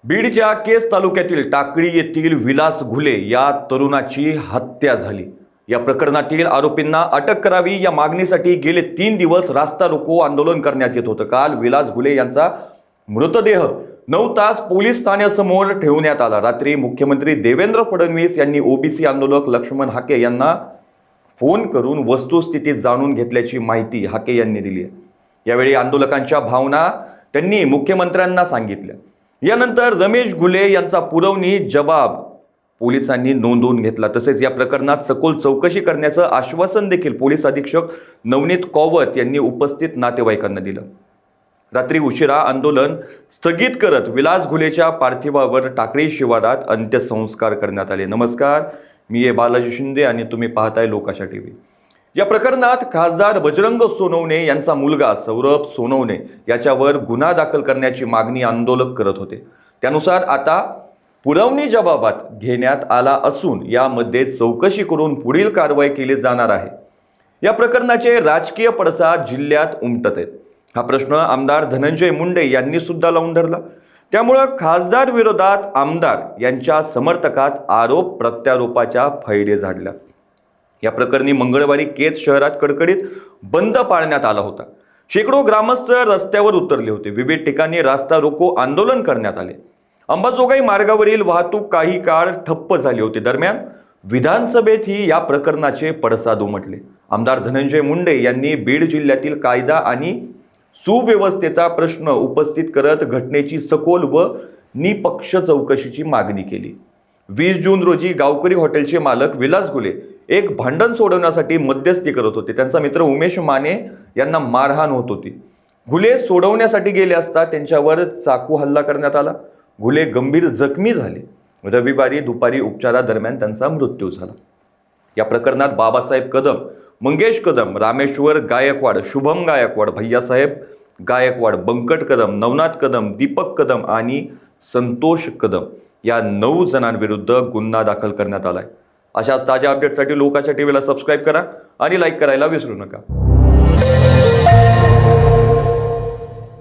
बीडच्या केस तालुक्यातील टाकळी येथील विलास घुले या तरुणाची हत्या झाली। या प्रकरणातील आरोपींना अटक करावी या मागणीसाठी गेले 3 दिवस रास्ता रोको आंदोलन करण्यात येत होतं। काल विलास घुले यांचा मृतदेह 9 तास पोलीस ठाण्यासमोर ठेवण्यात आला। रात्री मुख्यमंत्री देवेंद्र फडणवीस यांनी ओबीसी आंदोलक लक्ष्मण हाके यांना फोन करून वस्तुस्थिती जाणून घेतल्याची माहिती हाके यांनी दिली आहे। यावेळी आंदोलकांच्या भावना त्यांनी मुख्यमंत्र्यांना सांगितल्या। यानंतर रमेश घुले यांचा पुरवणी जबाब पोलिसांनी नोंदवून घेतला। तसेच या प्रकरणात सखोल चौकशी करण्याचं आश्वासन देखील पोलीस अधीक्षक नवनीत कौवत यांनी उपस्थित नातेवाईकांना दिलं। रात्री उशिरा आंदोलन स्थगित करत विलास घुलेच्या पार्थिवावर टाकळी शिवारात अंत्यसंस्कार करण्यात आले। नमस्कार, मी बालाजी शिंदे आणि तुम्ही पाहताय लोकाशा टीव्ही। या प्रकरणात खासदार बजरंग सोनवणे यांचा मुलगा सौरभ सोनवणे याच्यावर गुन्हा दाखल करण्याची मागणी आंदोलक करत होते। त्यानुसार आता पुरवणी जबाबात घेण्यात आला असून यामध्ये चौकशी करून पुढील कारवाई केली जाणार आहे। या प्रकरणाचे राजकीय पडसाद जिल्ह्यात उमटत आहेत। हा प्रश्न आमदार धनंजय मुंडे यांनी सुद्धा लावून धरला। त्यामुळे खासदार विरोधात आमदार यांच्या समर्थकात आरोप प्रत्यारोपाच्या फैडे झाडल्या। या प्रकरणी मंगळवारी केज शहरात कडकडीत बंद पाळण्यात आला होता। शेकडो ग्रामस्थ रस्त्यावर उतरले होते। विविध ठिकाणी रास्ता रोको आंदोलन करण्यात आले। अंबाजोगाई मार्गावरील वाहतूक काही काळ ठप्प झाली होती। दरम्यान विधानसभेतही या प्रकरणाचे पडसाद उमटले। आमदार धनंजय मुंडे यांनी बीड जिल्ह्यातील कायदा आणि सुव्यवस्थेचा प्रश्न उपस्थित करत घटनेची सखोल व निपक्ष चौकशीची मागणी केली। 20 जून रोजी गावकरी हॉटेलचे मालक विलास घुले एक भांडण सोडवण्यासाठी मध्यस्थी करत होते। त्यांचा मित्र उमेश माने यांना मारहाण होत होती। घुले सोडवण्यासाठी गेले असता त्यांच्यावर चाकू हल्ला करण्यात आला। घुले गंभीर जखमी झाले। रविवारी दुपारी उपचारादरम्यान त्यांचा मृत्यू झाला। या प्रकरणात बाबासाहेब कदम, मंगेश कदम, रामेश्वर गायकवाड, शुभम गायकवाड, भैयासाहेब गायकवाड, बंकट कदम, नवनाथ कदम, दीपक कदम आणि संतोष कदम या 9 जणांविरुद्ध गुन्हा दाखल करण्यात आलाय। अशाच ताज्या अपडेटसाठी लोकाच्या टीव्हीला सबस्क्राईब करा आणि लाईक करायला विसरू नका।